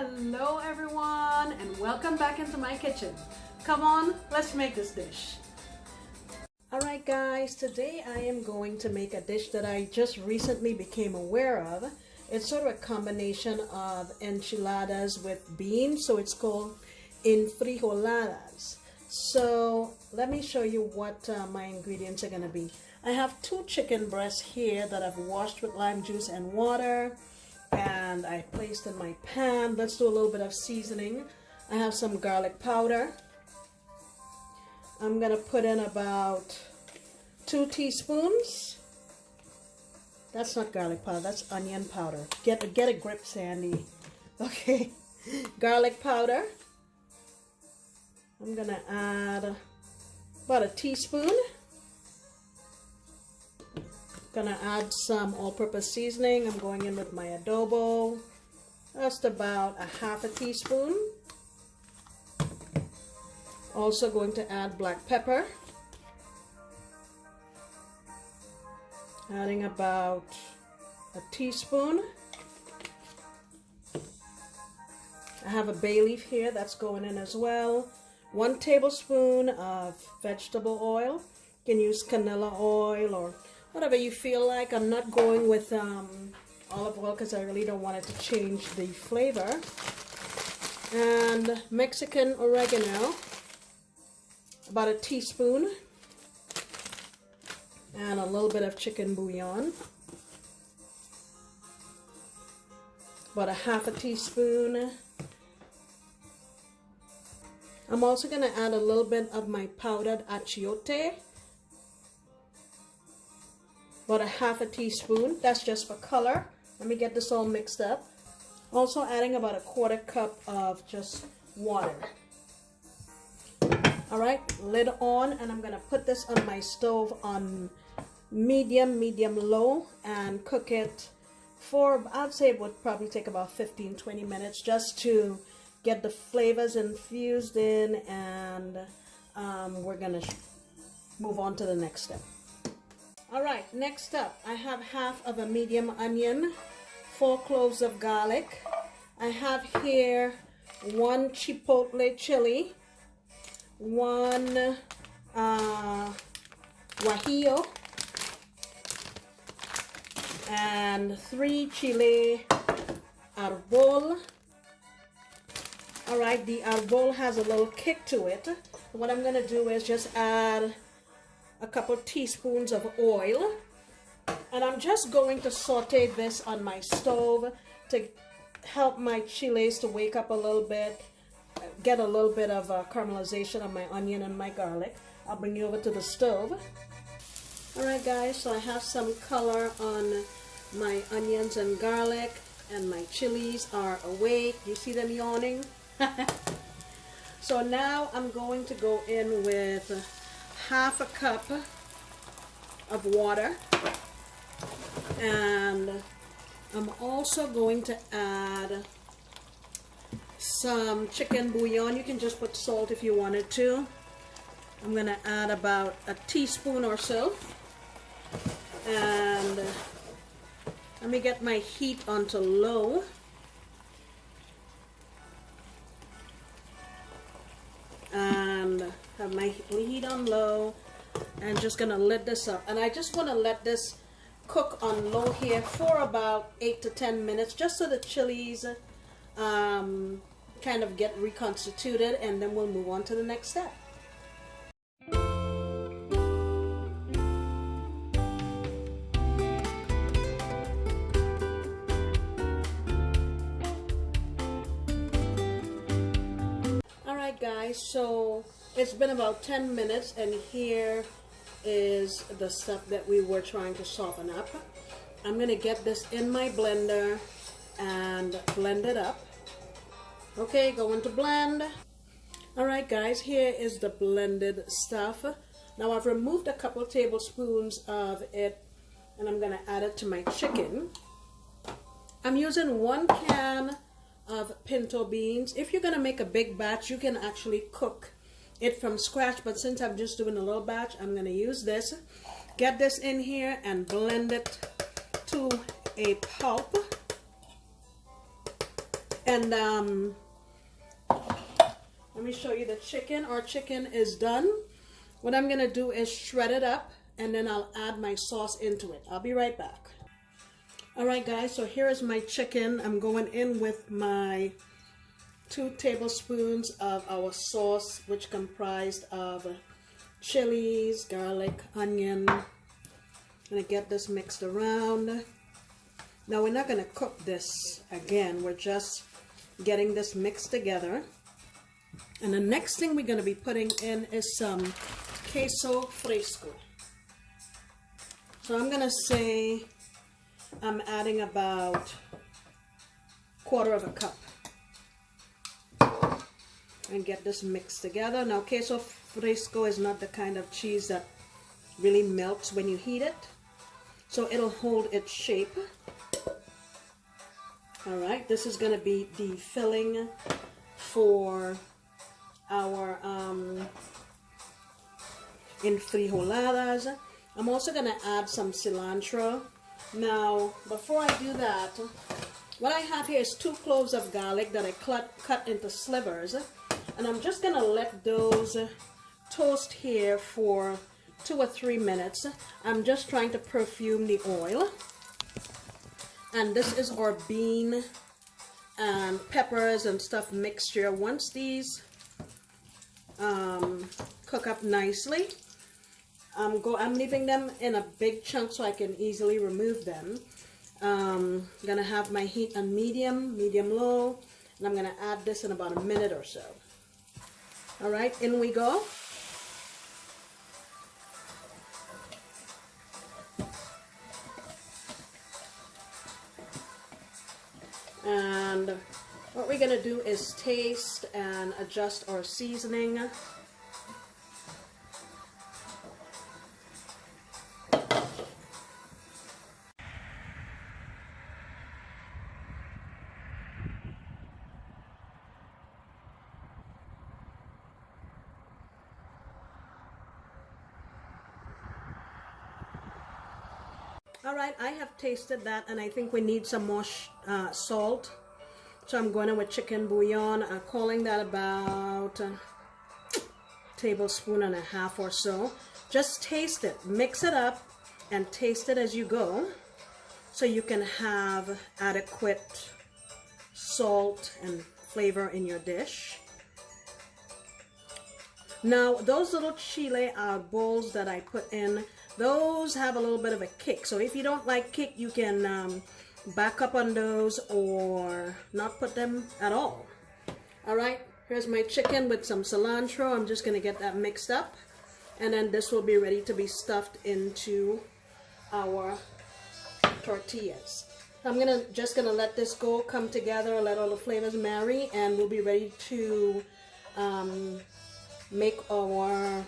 Hello everyone and welcome back into my kitchen. Come on, let's make this dish. Alright guys, today I am going to make a dish that I just recently became aware of. It's sort of a combination of enchiladas with beans, so it's called Enfrijoladas. So let me show you what my ingredients are going to be. I have 2 chicken breasts here that I've washed with lime juice and water, and I placed in my pan. Let's do a little bit of seasoning. I have some garlic powder. I'm going to put in about 2 teaspoons. That's not garlic powder, that's onion powder. Get a grip, Sandy. Okay, garlic powder. I'm gonna add about a teaspoon. Gonna add some all-purpose seasoning. I'm going in with my adobo. Just about a half a teaspoon. Also going to add black pepper. Adding about a teaspoon. I have a bay leaf here that's going in as well. 1 tablespoon of vegetable oil. You can use canola oil or whatever you feel like. I'm not going with olive oil because I really don't want it to change the flavor. And Mexican oregano, about a teaspoon. And a little bit of chicken bouillon, about a half a teaspoon. I'm also going to add a little bit of my powdered achiote, about a half a teaspoon. That's just for color. Let me get this all mixed up. Also adding about a 1/4 cup of just water. Alright, lid on, and I'm going to put this on my stove on medium low and cook it for, I'd say it would probably take about 15-20 minutes just to get the flavors infused in, and we're gonna move on to the next step. Alright, next up I have half of a medium onion, 4 cloves of garlic. I have here 1 chipotle chili, 1 guajillo, and 3 chile arbol. Alright, the arbol has a little kick to it. What I'm going to do is just add a couple teaspoons of oil, and I'm just going to saute this on my stove to help my chiles to wake up a little bit, get a little bit of caramelization of my onion and my garlic. I'll bring you over to the stove. Alright guys, so I have some color on my onions and garlic, and my chilies are awake. You see them yawning? So now I'm going to go in with half a cup of water, and I'm also going to add some chicken bouillon. You can just put salt if you wanted to. I'm going to add about a teaspoon or so, and let me get my heat onto low. And have my heat on low, and just gonna lid this up. And I just want to let this cook on low here for about 8 to 10 minutes, just so the chilies kind of get reconstituted, and then we'll move on to the next step. Guys, so it's been about 10 minutes, and here is the stuff that we were trying to soften up. I'm gonna get this in my blender and blend it up. Okay, going to blend. Alright guys, here is the blended stuff. Now I've removed a couple tablespoons of it, and I'm gonna add it to my chicken. I'm using 1 can of pinto beans. If you're gonna make a big batch, you can actually cook it from scratch, but since I'm just doing a little batch, I'm gonna use this. Get this in here and blend it to a pulp. And let me show you the chicken. Our chicken is done. What I'm gonna do is shred it up, and then I'll add my sauce into it. I'll be right back. All right, guys, so here is my chicken. I'm going in with my 2 tablespoons of our sauce, which comprised of chilies, garlic, onion. I'm gonna get this mixed around. Now we're not gonna cook this again. We're just getting this mixed together. And the next thing we're gonna be putting in is some queso fresco. So I'm gonna say I'm adding about 1/4 cup. And get this mixed together. Now queso fresco is not the kind of cheese that really melts when you heat it, so it'll hold its shape. All right, this is going to be the filling for our enfrijoladas. I'm also going to add some cilantro. Now before I do that, what I have here is 2 cloves of garlic that I cut into slivers. And I'm just going to let those toast here for 2 or 3 minutes. I'm just trying to perfume the oil. And this is our bean and peppers and stuff mixture. Once these cook up nicely, I'm leaving them in a big chunk so I can easily remove them. I'm going to have my heat on medium-low, and I'm going to add this in about a minute or so. All right, in we go. And what we're going to do is taste and adjust our seasoning. All right, I have tasted that, and I think we need some more salt. So I'm going in with chicken bouillon. I'm calling that about a tablespoon and a half or so. Just taste it, mix it up, and taste it as you go, so you can have adequate salt and flavor in your dish. Now, those little chile balls that I put in, those have a little bit of a kick. So if you don't like kick, you can back up on those or not put them at all. All right, here's my chicken with some cilantro. I'm just going to get that mixed up. And then this will be ready to be stuffed into our tortillas. I'm just gonna let this go, come together, let all the flavors marry, and we'll be ready to make our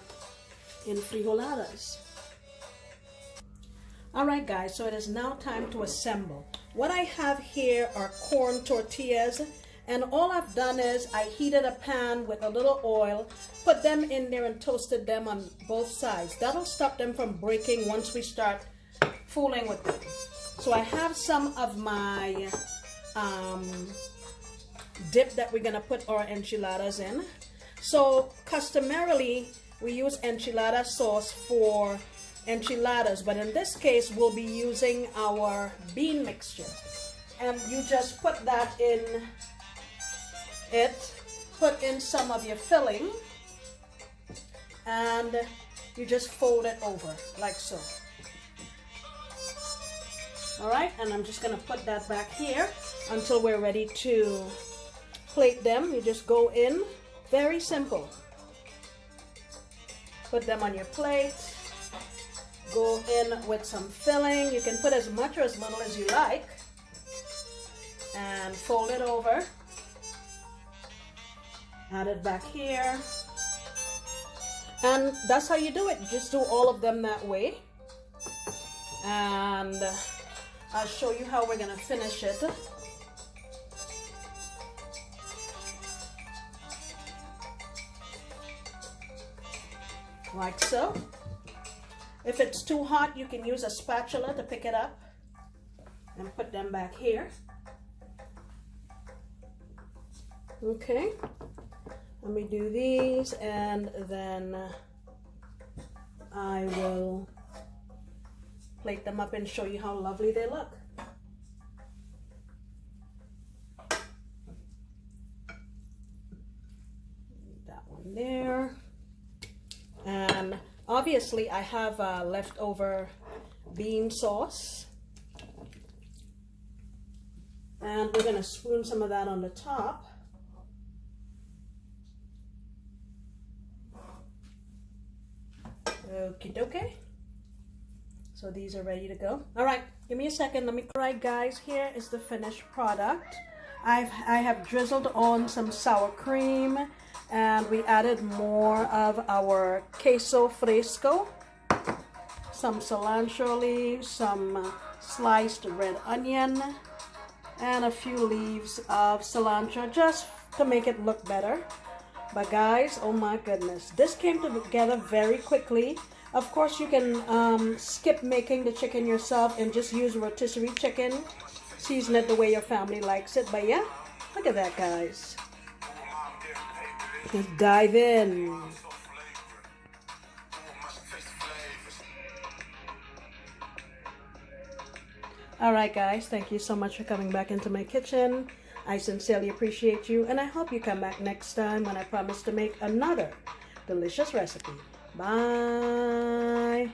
enfrijoladas. Alright guys, so it is now time to assemble. What I have here are corn tortillas, and all I've done is I heated a pan with a little oil, put them in there and toasted them on both sides. That'll stop them from breaking once we start fooling with them. So I have some of my dip that we're gonna put our enchiladas in. So customarily we use enchilada sauce for enchiladas, but in this case we'll be using our bean mixture, and you just put that in it, put in some of your filling, and you just fold it over like so. Alright, and I'm just going to put that back here until we're ready to plate them. You just go in, very simple. Put them on your plate, go in with some filling. You can put as much or as little as you like, and fold it over. Add it back here, and that's how you do it. You just do all of them that way, and I'll show you how we're gonna finish it. Like so. If it's too hot, you can use a spatula to pick it up and put them back here. Okay, let me do these and then I will plate them up and show you how lovely they look. That one there. And obviously I have leftover bean sauce. And we're going to spoon some of that on the top. Okie dokie. So these are ready to go. All right, give me a second. All right, guys, here is the finished product. I have drizzled on some sour cream, and we added more of our queso fresco, some cilantro leaves, some sliced red onion, and a few leaves of cilantro just to make it look better. But guys, oh my goodness, this came together very quickly. Of course, you can skip making the chicken yourself and just use rotisserie chicken. Season it the way your family likes it. But yeah, look at that, guys. Let's dive in. Alright guys, thank you so much for coming back into my kitchen. I sincerely appreciate you, and I hope you come back next time when I promise to make another delicious recipe. Bye!